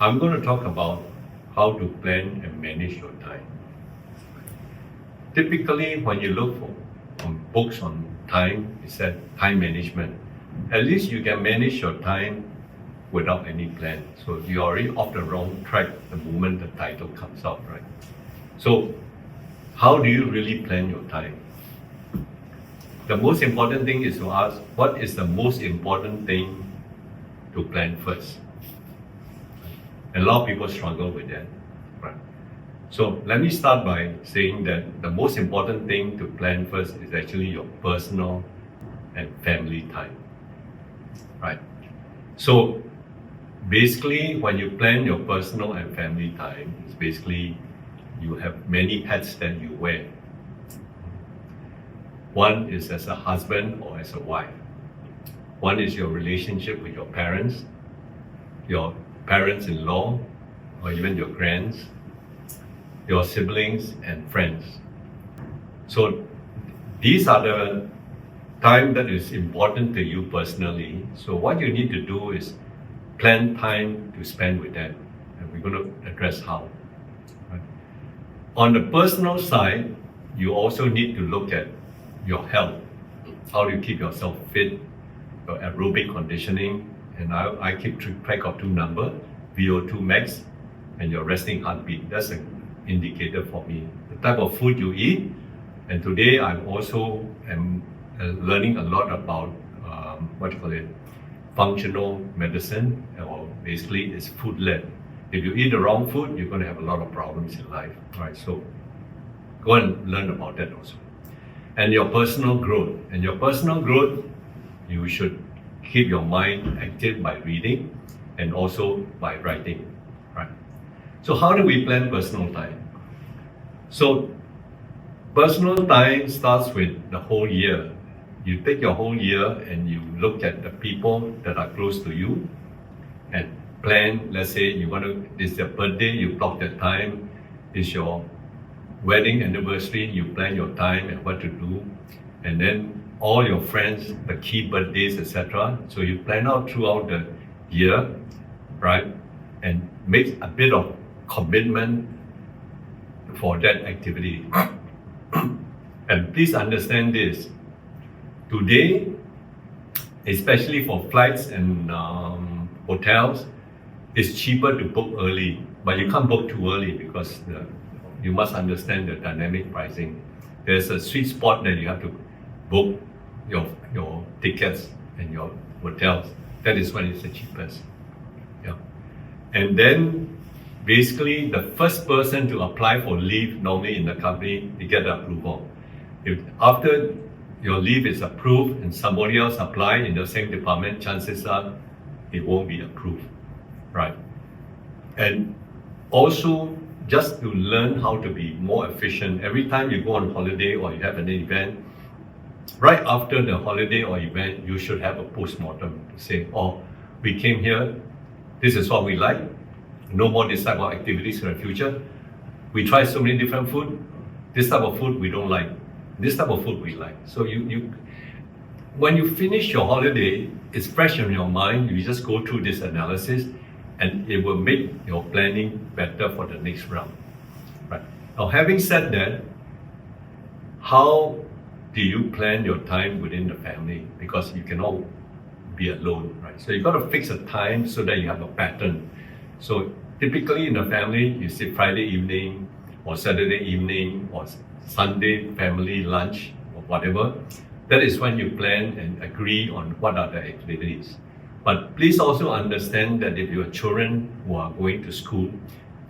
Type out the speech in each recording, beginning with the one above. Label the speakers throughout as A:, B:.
A: I'm going to talk about how to plan and manage your time. Typically, when you look for books on time, it said time management. At least you can manage your time without any plan. So you're already off the wrong track the moment the title comes out, right? So how do you really plan your time? The most important thing is to ask, what is the most important thing to plan first? And a lot of people struggle with that, right? So let me start by saying that the most important thing to plan first is actually your personal and family time, right? So basically, when you plan your personal and family time, it's basically you have many hats that you wear. One is as a husband or as a wife. One is your relationship with your parents, your parents-in-law, or even your grands, your siblings and friends. So these are the time that is important to you personally. So what you need to do is plan time to spend with them. And we're going to address how. Right? On the personal side, you also need to look at your health. How do you keep yourself fit, your aerobic conditioning, and I keep track of two numbers, VO2 max and your resting heartbeat. That's an indicator for me. The type of food you eat, and today I also am learning a lot about functional medicine, or basically it's food-led. If you eat the wrong food, you're going to have a lot of problems in life, right? So go and learn about that also. And your personal growth. And your personal growth, you should keep your mind active by reading and also by writing, right? So how do we plan personal time? So personal time starts with the whole year. You take your whole year and you look at the people that are close to you and plan. Let's say it's your birthday, you block the time. It's your wedding anniversary, you plan your time and what to do. And then all your friends, the key birthdays, etc. So you plan out throughout the year, right? And make a bit of commitment for that activity. And please understand this. Today, especially for flights and hotels, it's cheaper to book early, but you can't book too early because you must understand the dynamic pricing. There's a sweet spot that you have to book your tickets and your hotels. That is when it's the cheapest. Yeah. And then basically the first person to apply for leave normally in the company, you get the approval. If after your leave is approved and somebody else apply in the same department, chances are it won't be approved, right? And also just to learn how to be more efficient, every time you go on holiday or you have an event, right after the holiday or event, you should have a post-mortem to say, oh, we came here, this is what we like, no more this type of activities in the future. We try so many different food, this type of food we don't like, this type of food we like. So when you finish your holiday, it's fresh in your mind, you just go through this analysis and it will make your planning better for the next round. Right. Now, having said that, how do you plan your time within the family? Because you cannot be alone, right? So you got to fix a time so that you have a pattern. So typically in the family, you say Friday evening or Saturday evening or Sunday family lunch or whatever. That is when you plan and agree on what are the activities. But please also understand that if you have children who are going to school,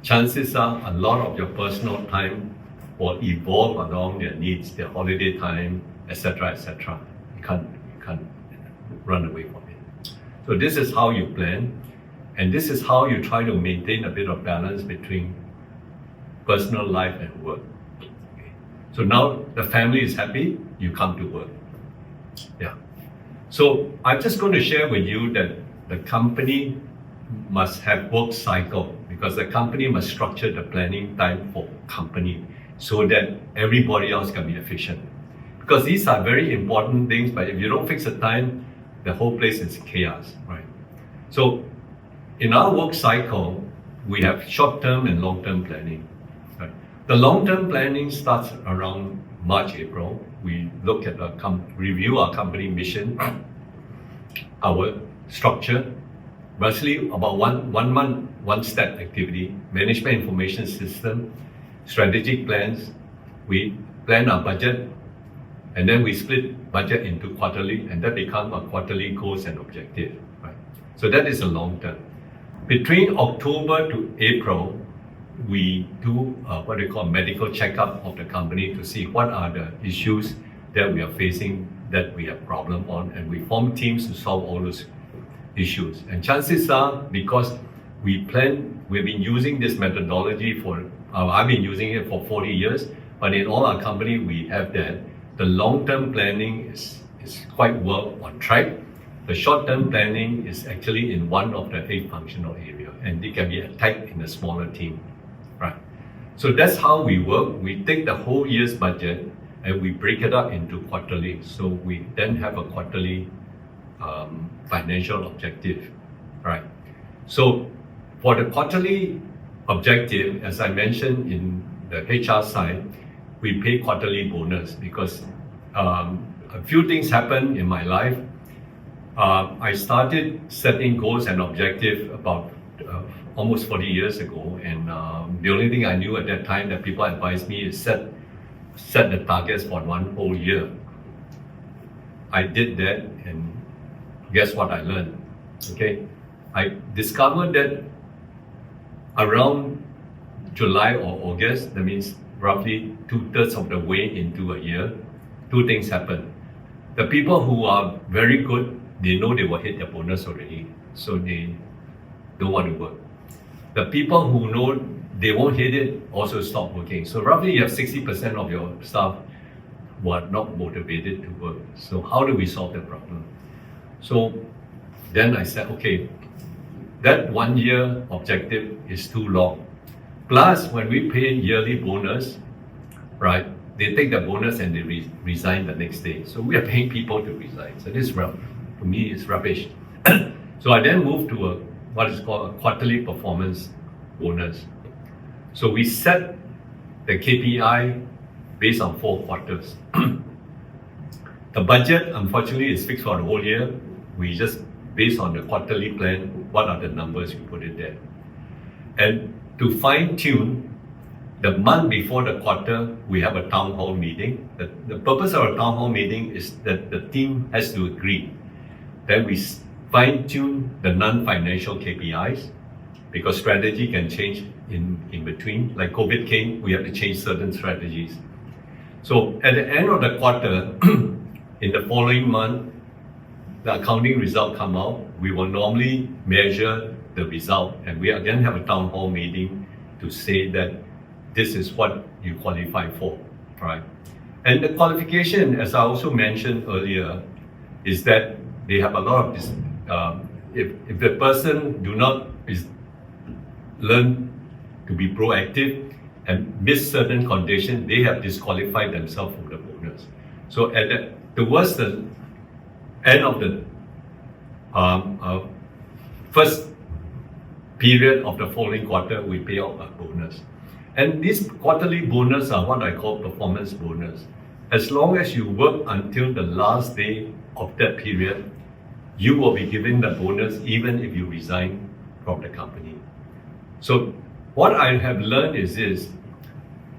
A: chances are a lot of your personal time will evolve along their needs, their holiday time, etc., etc. You can't run away from it. So this is how you plan, and this is how you try to maintain a bit of balance between personal life and work. Okay. So now the family is happy, you come to work. Yeah. So I'm just going to share with you that the company must have work cycle, because the company must structure the planning time for company so that everybody else can be efficient. Because these are very important things, but if you don't fix the time, the whole place is chaos, right? So in our work cycle, we have short-term and long-term planning. Right? The long-term planning starts around March, April. We look at review our company mission, our structure, roughly about one month, one step activity, management information system, strategic plans. We plan our budget, and then we split budget into quarterly, and that become a quarterly goals and objective. Right? So that is a long term. Between October to April, we do what we call medical checkup of the company to see what are the issues that we are facing, that we have problem on, and we form teams to solve all those issues. And chances are, because we've been using this methodology for, I've been using it for 40 years, but in all our company we have that. The long-term planning is quite well on track. The short-term planning is actually in one of the 8 functional areas, and it can be attacked in a smaller team. Right. So that's how we work. We take the whole year's budget and we break it up into quarterly. So we then have a quarterly financial objective. Right. So for the quarterly objective, as I mentioned in the HR side, we pay quarterly bonus because a few things happened in my life. I started setting goals and objectives about almost 40 years ago, and the only thing I knew at that time that people advised me is set the targets for one whole year. I did that, and guess what I learned? Okay, I discovered that around July or August, that means roughly 2/3 of the way into a year, 2 things happen. The people who are very good, they know they will hit their bonus already, so they don't want to work. The people who know they won't hit it also stop working. So roughly you have 60% of your staff who are not motivated to work. So how do we solve that problem? So then I said, okay, that 1 year objective is too long. Plus, when we pay yearly bonus, right, they take the bonus and they resign the next day. So we are paying people to resign. So this, to me, is rubbish. So I then moved to what is called a quarterly performance bonus. So we set the KPI based on 4 quarters. The budget, unfortunately, is fixed for the whole year. We just, based on the quarterly plan, what are the numbers, we put it there. And to fine tune, the month before the quarter, we have a town hall meeting. The purpose of a town hall meeting is that the team has to agree. Then we fine tune the non-financial KPIs, because strategy can change in between. Like COVID came, we have to change certain strategies. So at the end of the quarter, in the following month, the accounting result come out. We will normally measure the result, and we again have a town hall meeting to say that this is what you qualify for, right? And the qualification, as I also mentioned earlier, is that they have a lot of this. If the person learn to be proactive and miss certain conditions, they have disqualified themselves from the bonus. So towards the end of the first period of the following quarter, we pay out a bonus. And these quarterly bonus are what I call performance bonus. As long as you work until the last day of that period, you will be given the bonus even if you resign from the company. So what I have learned is this: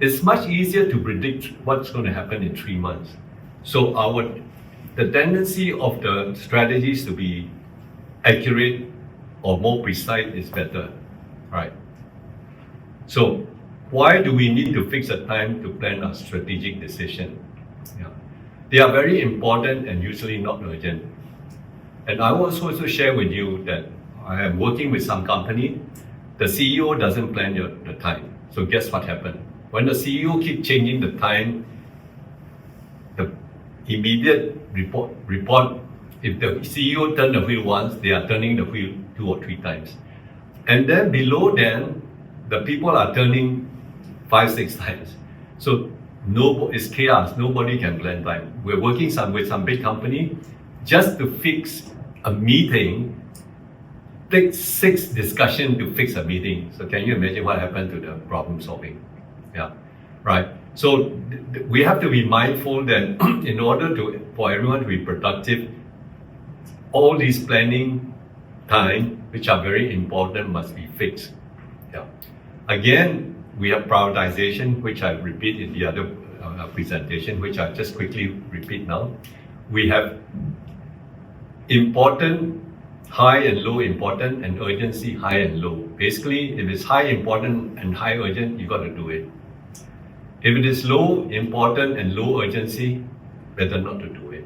A: it's much easier to predict what's going to happen in 3 months. So the tendency of the strategies to be accurate or more precise is better, right? So why do we need to fix a time to plan a strategic decision? Yeah. They are very important and usually not urgent. And I will also share with you that I am working with some company. The CEO doesn't plan the time. So guess what happened? When the CEO keep changing the time, the immediate report, if the CEO turn the wheel once, they are turning the wheel 2 or 3 times. And then below them, the people are turning 5, 6 times. So it's chaos. Nobody can plan time. We're working with some big company just to fix a meeting take 6 discussion to fix a meeting. So can you imagine what happened to the problem solving? Yeah, right. So we have to be mindful that in order for everyone to be productive, all these planning time, which are very important, must be fixed. Yeah. Again, we have prioritization, which I repeat in the other presentation, which I just quickly repeat now. We have important, high and low important, and urgency, high and low. Basically, if it's high important and high urgent, you got to do it. If it is low important and low urgency, better not to do it.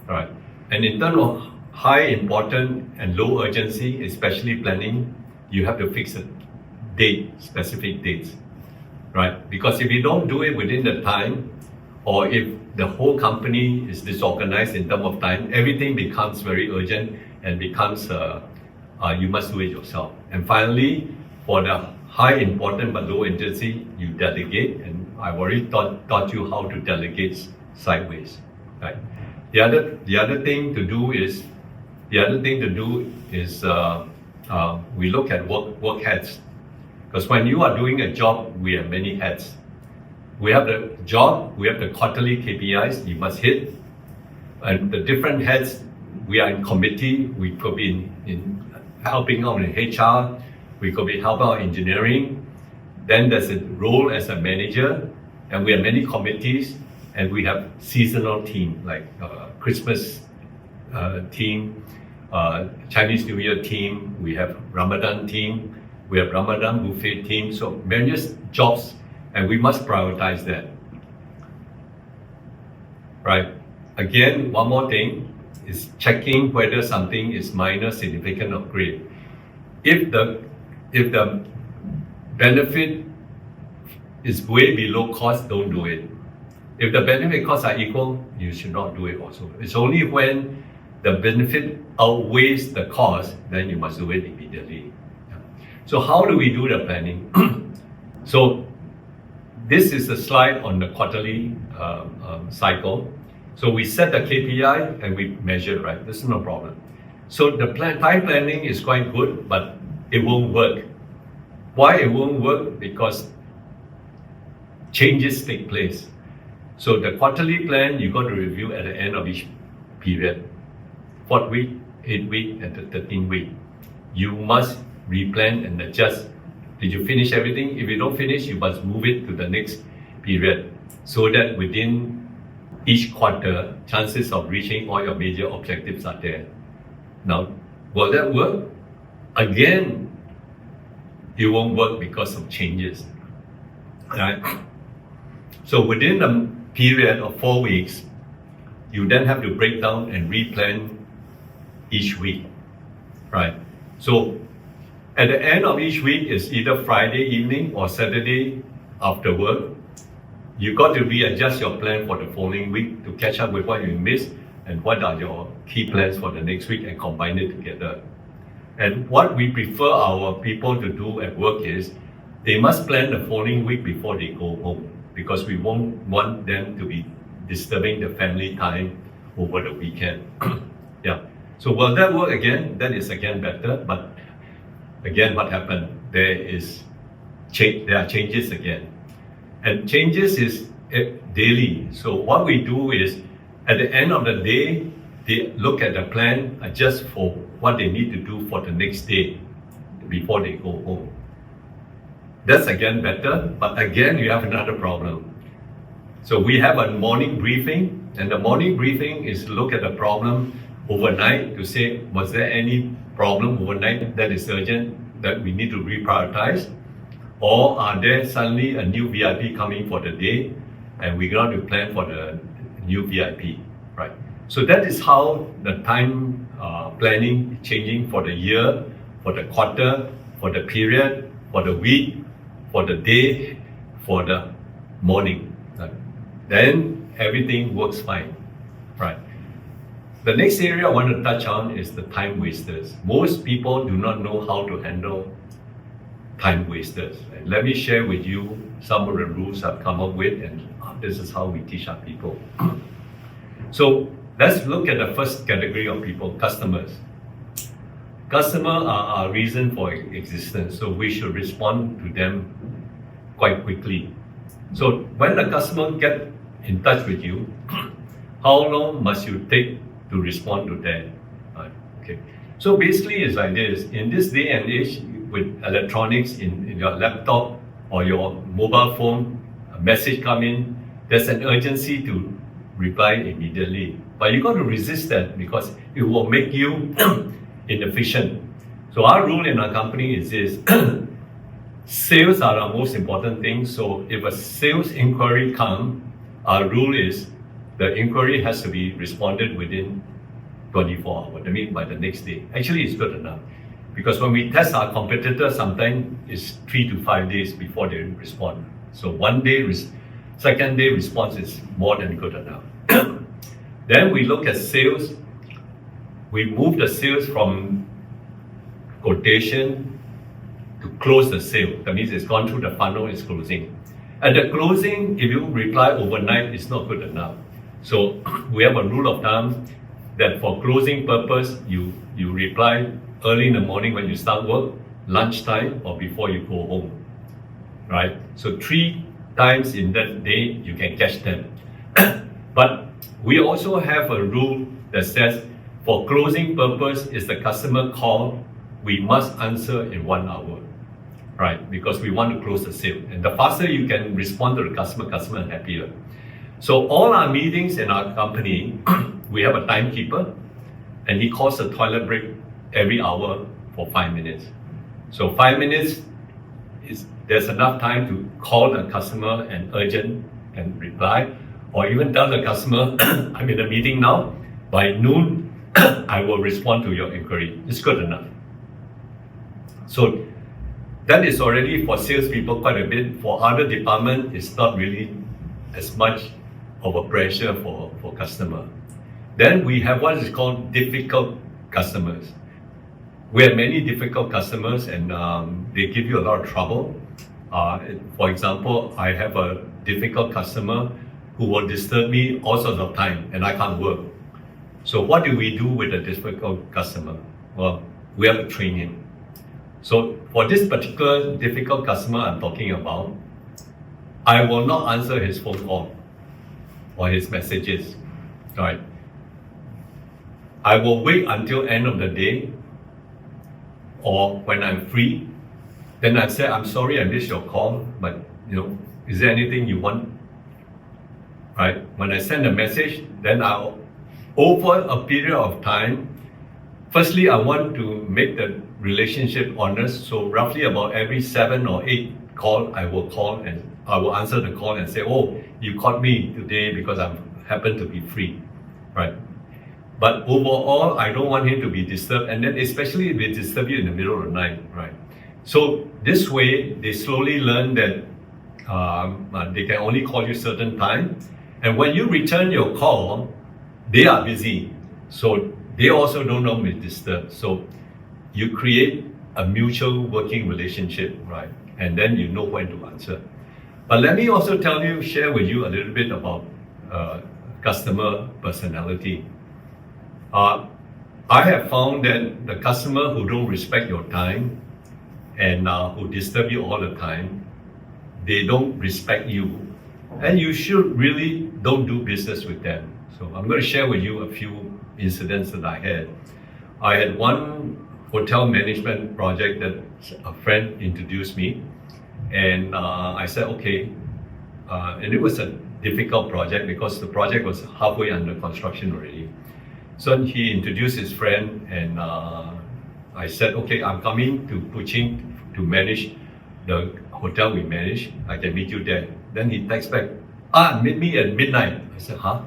A: All right. And in terms of high important and low urgency, especially planning, you have to fix a date, specific dates, right? Because if you don't do it within the time, or if the whole company is disorganized in terms of time, everything becomes very urgent and becomes, you must do it yourself. And finally, for the high important but low urgency, you delegate, and I've already taught you how to delegate sideways, right? The other thing to do is we look at work heads, because when you are doing a job, we have many heads. We have the job, we have the quarterly KPIs you must hit, and the different heads. We are in committee. We could be in helping out in HR. We could be helping out engineering. Then there's a role as a manager, and we have many committees, and we have seasonal team like Christmas team, Chinese New Year team. We have Ramadan team. We have Ramadan buffet team. So various jobs, and we must prioritize that. Right. Again, one more thing is checking whether something is minor, significant, or great. If the benefit is way below cost, don't do it. If the benefit costs are equal, you should not do it also. It's only when the benefit outweighs the cost, then you must do it immediately. So how do we do the planning? So this is a slide on the quarterly cycle. So we set the KPI and we measure, right? This is no problem. So the time planning is quite good, but it won't work. Why it won't work? Because changes take place. So the quarterly plan, you got to review at the end of each period. 4th week, 8th week, and the 13th week. You must replan and adjust. Did you finish everything? If you don't finish, you must move it to the next period, so that within each quarter, chances of reaching all your major objectives are there. Now, will that work? Again, it won't work because of changes. Right? So within a period of 4 weeks, you then have to break down and replan each week. Right? So at the end of each week is either Friday evening or Saturday after work. You got to readjust your plan for the following week to catch up with what you missed and what are your key plans for the next week, and combine it together. And what we prefer our people to do at work is they must plan the following week before they go home, because we won't want them to be disturbing the family time over the weekend. Yeah. So will that work again? That is again better, but again, what happened? There are changes again. And changes is daily. So what we do is, at the end of the day, they look at the plan, adjust for what they need to do for the next day before they go home. That's again better, but again, you have another problem. So we have a morning briefing, and the morning briefing is to look at the problem overnight to say, was there any problem overnight that is urgent that we need to reprioritize? Or are there suddenly a new VIP coming for the day and we got to plan for the new VIP, right? So that is how the time planning changing for the year, for the quarter, for the period, for the week, for the day, for the morning. Right? Then everything works fine, right? The next area I want to touch on is the time wasters. Most people do not know how to handle time wasters. And let me share with you some of the rules I've come up with, and this is how we teach our people. So let's look at the first category of people, customers. customer are our reason for existence, so we should respond to them quite quickly. So when the customer get in touch with you, how long must you take to respond to that? Okay. So basically it's like this. In this day and age, with electronics in your laptop or your mobile phone, a message come in, there's an urgency to reply immediately. But you got to resist that because it will make you inefficient. So our rule in our company is this. Sales are our most important thing. So if a sales inquiry comes, our rule is the inquiry has to be responded within 24 hours. I mean by the next day. Actually, it's good enough. Because when we test our competitors, sometimes it's 3 to 5 days before they respond. So one day, second day response is more than good enough. Then we look at sales. We move the sales from quotation to close the sale. That means it's gone through the funnel, it's closing. At the closing, if you reply overnight, it's not good enough. So we have a rule of thumb that for closing purpose, you reply early in the morning when you start work, lunchtime, or before you go home, right? So 3 times in that day, you can catch them. But we also have a rule that says for closing purpose, is the customer call, we must answer in 1 hour, right? Because we want to close the sale. And the faster you can respond to the customer happier. So all our meetings in our company, we have a timekeeper, and he calls a toilet break every hour for 5 minutes. So 5 minutes, there's enough time to call the customer and urgent and reply, or even tell the customer, I'm in a meeting now, by noon, I will respond to your inquiry. It's good enough. So that is already for salespeople quite a bit. For other departments, it's not really as much of a pressure for customer. Then we have what is called difficult customers. We have many difficult customers and they give you a lot of trouble. For example, I have a difficult customer who will disturb me all sorts of time and I can't work. So what do we do with a difficult customer? Well, we have to train him. So for this particular difficult customer I'm talking about, I will not answer his phone call or his messages, right? I will wait until end of the day or when I'm free, then I say, I'm sorry I missed your call, but is there anything you want? Right? When I send a message, then I'll, over a period of time, firstly, I want to make the relationship honest. So roughly about every 7 or 8 call, I will call and I will answer the call and say, oh, you called me today because I happen to be free, right? But overall, I don't want him to be disturbed. And then especially if they disturb you in the middle of the night, right? So this way, they slowly learn that they can only call you certain time. And when you return your call, they are busy. So they also don't want to be disturbed. So you create a mutual working relationship, right? And then you know when to answer. But let me also share with you a little bit about customer personality. I have found that the customer who don't respect your time and who disturb you all the time, they don't respect you. And you should really don't do business with them. So I'm going to share with you a few incidents that I had. I had one hotel management project that a friend introduced me. And I said, okay. And it was a difficult project because the project was halfway under construction already. So he introduced his friend and I said, okay, I'm coming to Kuching to manage the hotel we manage. I can meet you there. Then he texts back, meet me at midnight. I said, huh?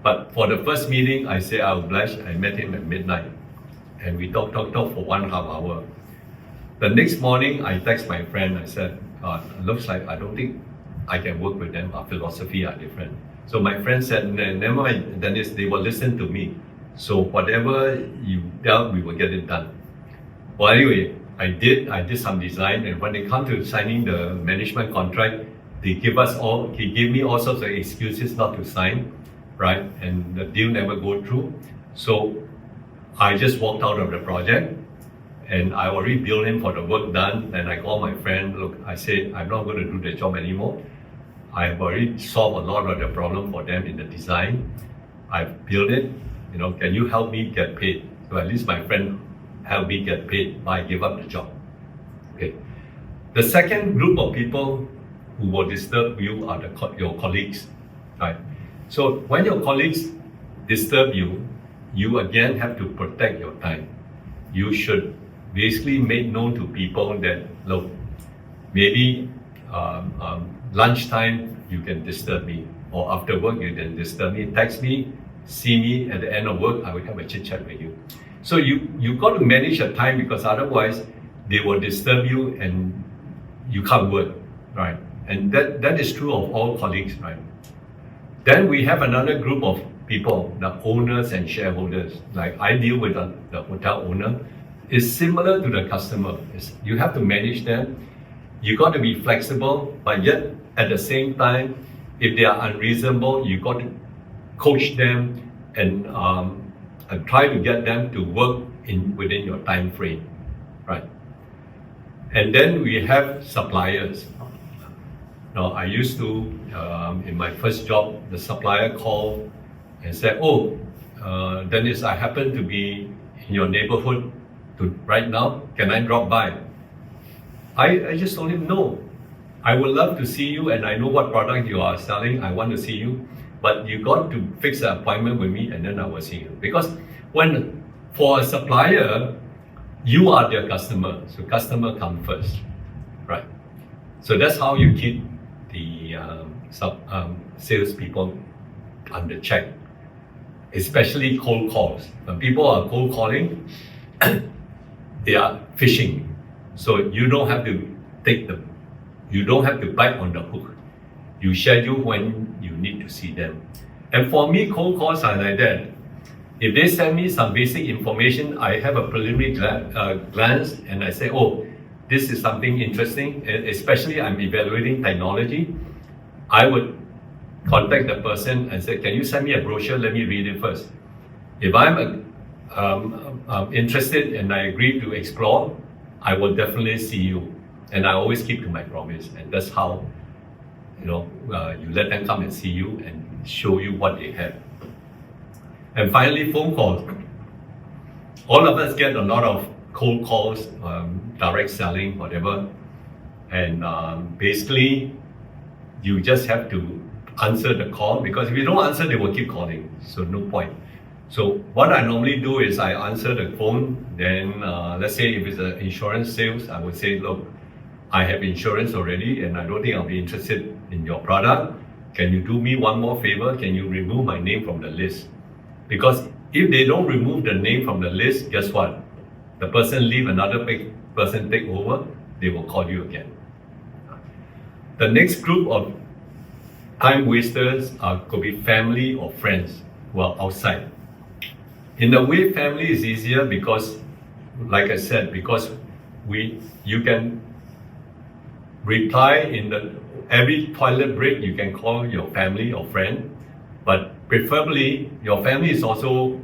A: But for the first meeting, I said, I was blessed. I met him at midnight. And we talked for 1.5 hours. The next morning, I text my friend. I said, it looks like I don't think I can work with them. Our philosophy are different. So my friend said, never mind, Dennis, they will listen to me. So whatever you tell, we will get it done. Well, anyway, I did some design, and when they come to signing the management contract, he gave me all sorts of excuses not to sign, right? And the deal never go through. So I just walked out of the project and I already billed him for the work done. And I called my friend, look, I said, I'm not going to do the job anymore. I've already solved a lot of the problem for them in the design. I've built it, can you help me get paid? So at least my friend helped me get paid, but I gave up the job. Okay. The second group of people who will disturb you are your colleagues, right? So when your colleagues disturb you, you again have to protect your time. You should basically make known to people that, look, maybe lunchtime you can disturb me, or after work you can disturb me, text me, see me at the end of work, I will have a chit chat with you. So you got to manage your time, because otherwise they will disturb you and you can't work, right? And that is true of all colleagues, right? Then we have another group of people, the owners and shareholders. Like I deal with the hotel owner. It's similar to the customer. You have to manage them. You got to be flexible, but yet at the same time, if they are unreasonable, you got to coach them and try to get them to work within your time frame, right? And then we have suppliers. Now, I used to, in my first job, the supplier called and said, oh, Dennis, I happen to be in your neighborhood right now. Can I drop by? I just told him, no. I would love to see you, and I know what product you are selling. I want to see you, but you got to fix an appointment with me, and then I will see you. Because for a supplier, you are their customer, so customer come first, right? So that's how you keep the salespeople under check, especially cold calls. When people are cold calling, they are fishing, so you don't have to you don't have to bite on the hook. You schedule when you need to see them. And for me, cold calls are like that. If they send me some basic information, I have a preliminary glance and I say, oh, this is something interesting, and especially I'm evaluating technology, I would contact the person and say, can you send me a brochure? Let me read it first. If I'm interested and I agree to explore, I will definitely see you. And I always keep to my promise. And that's how, you let them come and see you and show you what they have. And finally, phone calls. All of us get a lot of cold calls, direct selling, whatever. And basically, you just have to answer the call, because if you don't answer, they will keep calling. So no point. So what I normally do is I answer the phone. Then let's say if it's an insurance sales, I would say, look, I have insurance already and I don't think I'll be interested in your product. Can you do me one more favor? Can you remove my name from the list? Because if they don't remove the name from the list, guess what? The person leave, another person take over, they will call you again. The next group of time wasters could be family or friends who are outside. In a way, family is easier because, like I said, because you can reply every toilet break, you can call your family or friend, but preferably your family is also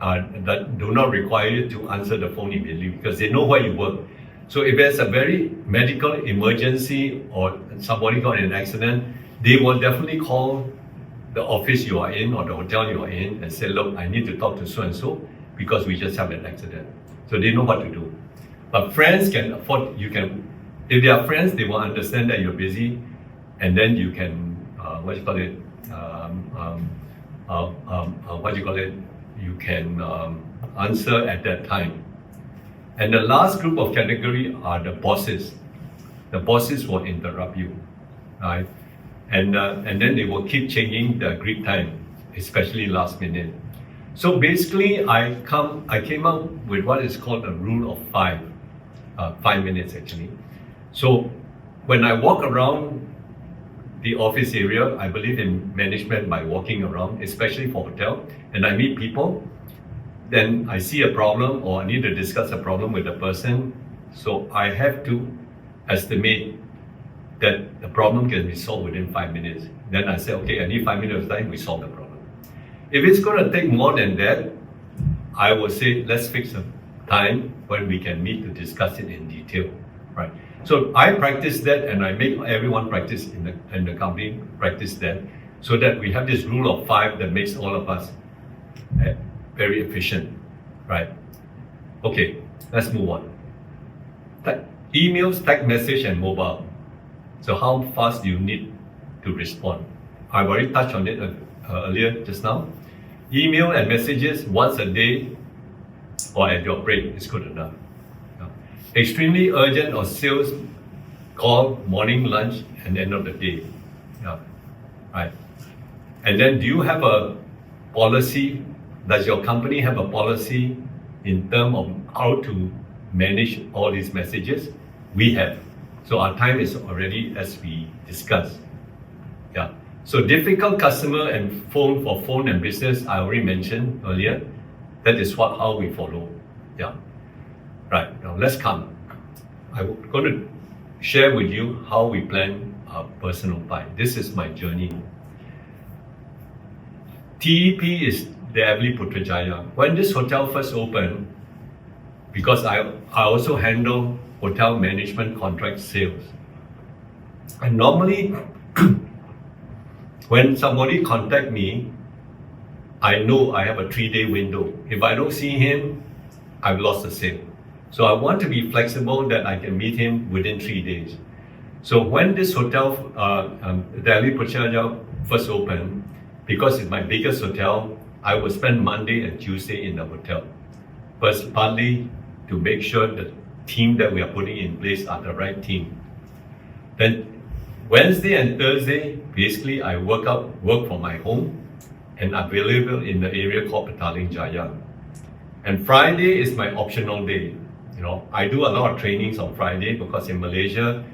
A: that do not require you to answer the phone immediately, because they know where you work. So if there's a very medical emergency or somebody got in an accident, they will definitely call the office you are in or the hotel you are in and say, look, I need to talk to so-and-so because we just have an accident. So they know what to do. But friends can afford, if they are friends, they will understand that you're busy, and then you can, you can answer at that time. And the last group of category are the bosses. The bosses will interrupt you, right? And then they will keep changing the agreed time, especially last minute. So basically, I came up with what is called a rule of 5 minutes actually. So when I walk around the office area, I believe in management by walking around, especially for hotel, and I meet people, then I see a problem or I need to discuss a problem with the person. So I have to estimate that the problem can be solved within 5 minutes. Then I say, okay, I need 5 minutes of time, we solve the problem. If it's going to take more than that, I will say, let's fix a time when we can meet to discuss it in detail, right? So I practice that, and I make everyone practice in the company practice that, so that we have this rule of 5 that makes all of us very efficient, right? Okay, let's move on. Emails, text message, and mobile. So how fast do you need to respond? I've already touched on it earlier just now. Email and messages once a day or at your break is good enough. Extremely urgent or sales call, morning, lunch, and end of the day. Yeah. Right. And then do you have a policy? Does your company have a policy in terms of how to manage all these messages? We have. So our time is already as we discussed. Yeah. So difficult customer and phone and business, I already mentioned earlier. That is how we follow. Yeah. Right. Now let's come. I'm going to share with you how we plan our personal pie. This is my journey. TEP is the Everleigh Putrajaya. When this hotel first opened, because I also handle hotel management contract sales. And normally, when somebody contact me, I know I have a 3-day window. If I don't see him, I've lost the sale. So I want to be flexible that I can meet him within 3 days. So when this hotel, the Everleigh Putrajaya first opened, because it's my biggest hotel, I will spend Monday and Tuesday in the hotel. First, partly to make sure the team that we are putting in place are the right team. Then Wednesday and Thursday, basically I work from my home and available in the area called Petaling Jaya. And Friday is my optional day. You know, I do a lot of trainings on Friday because in Malaysia,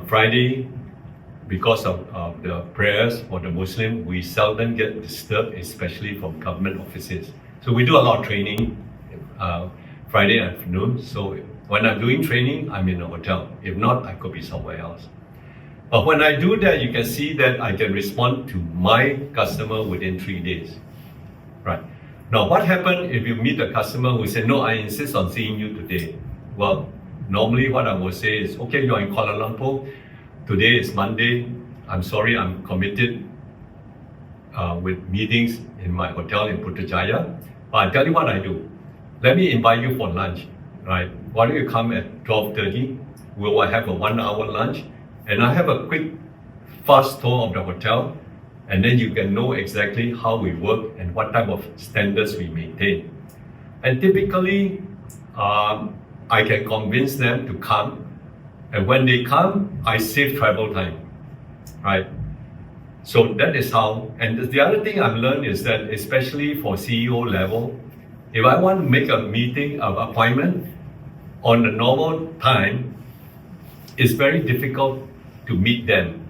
A: Friday, because of the prayers for the Muslim, we seldom get disturbed, especially from government offices. So we do a lot of training Friday afternoon. So when I'm doing training, I'm in a hotel. If not, I could be somewhere else. But when I do that, you can see that I can respond to my customer within 3 days. Right. Now, what happens if you meet a customer who says, no, I insist on seeing you today? Well, normally what I will say is, okay, you're in Kuala Lumpur. Today is Monday. I'm sorry, I'm committed with meetings in my hotel in Putrajaya. But I'll tell you what I do. Let me invite you for lunch, right? Why don't you come at 12:30? We will have a 1-hour lunch. And I have a quick, fast tour of the hotel. And then you can know exactly how we work and what type of standards we maintain. And typically, I can convince them to come. And when they come, I save travel time, right? So that is how, and the other thing I've learned is that, especially for CEO level, if I want to make a meeting, an appointment on the normal time, it's very difficult to meet them.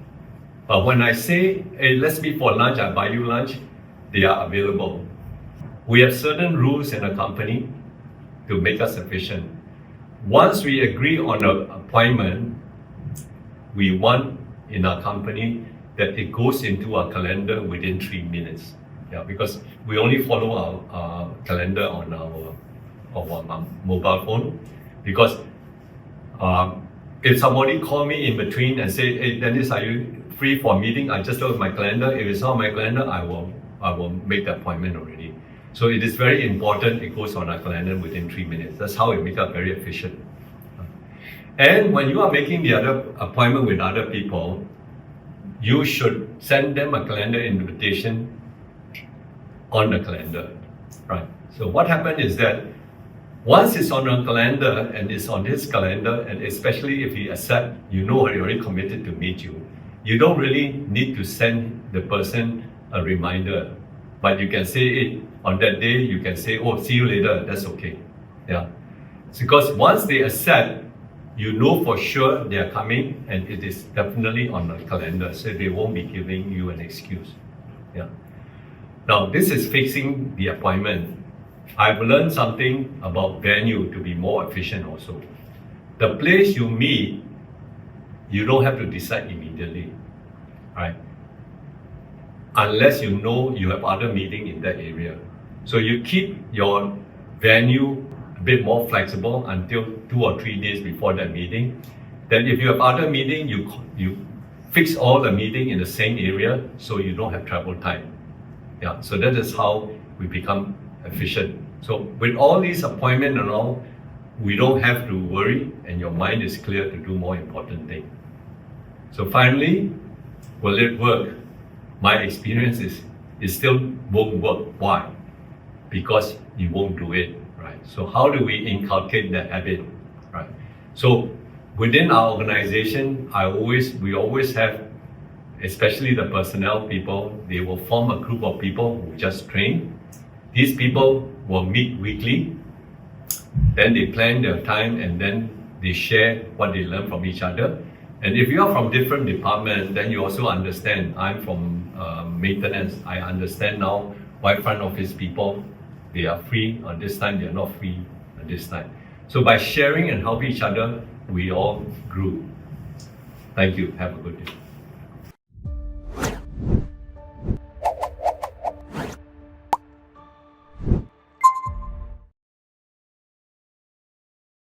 A: But when I say, hey, let's meet for lunch, I buy you lunch, they are available. We have certain rules in a company to make us efficient. Once we agree on an appointment, we want in our company that it goes into our calendar within 3 minutes. Yeah, because we only follow our calendar on our mobile phone. Because if somebody call me in between and say, hey Dennis, are you free for a meeting? I just look at my calendar. If it's not on my calendar, I will make the appointment already. So it is very important it goes on our calendar within 3 minutes. That's how it makes us very efficient. And when you are making the other appointment with other people, you should send them a calendar invitation on the calendar, right? So what happened is that once it's on a calendar and it's on his calendar, and especially if he accepts, you know he already committed to meet you, you don't really need to send the person a reminder. But you can say it on that day, you can say, oh, see you later, that's okay. Yeah. It's because once they accept, you know for sure they are coming and it is definitely on the calendar, so they won't be giving you an excuse. Yeah. Now, this is fixing the appointment. I've learned something about venue to be more efficient also. The place you meet, you don't have to decide immediately, right? Unless you know you have other meeting in that area. So you keep your venue a bit more flexible until 2 or 3 days before that meeting. Then if you have other meeting, you fix all the meeting in the same area so you don't have travel time. Yeah, so that is how we become efficient. So with all these appointments and all, we don't have to worry and your mind is clear to do more important things. So finally, will it work? My experience is it still won't work. Why? Because you won't do it, right? So how do we inculcate that habit, right? So within our organization, we always have, especially the personnel people, they will form a group of people who just train. These people will meet weekly, then they plan their time and then they share what they learn from each other. And if you are from different departments, then you also understand. I'm from maintenance. I understand now why front office people, they are free on this time, they are not free on this time. So by sharing and helping each other, we all grew. Thank you. Have a good day.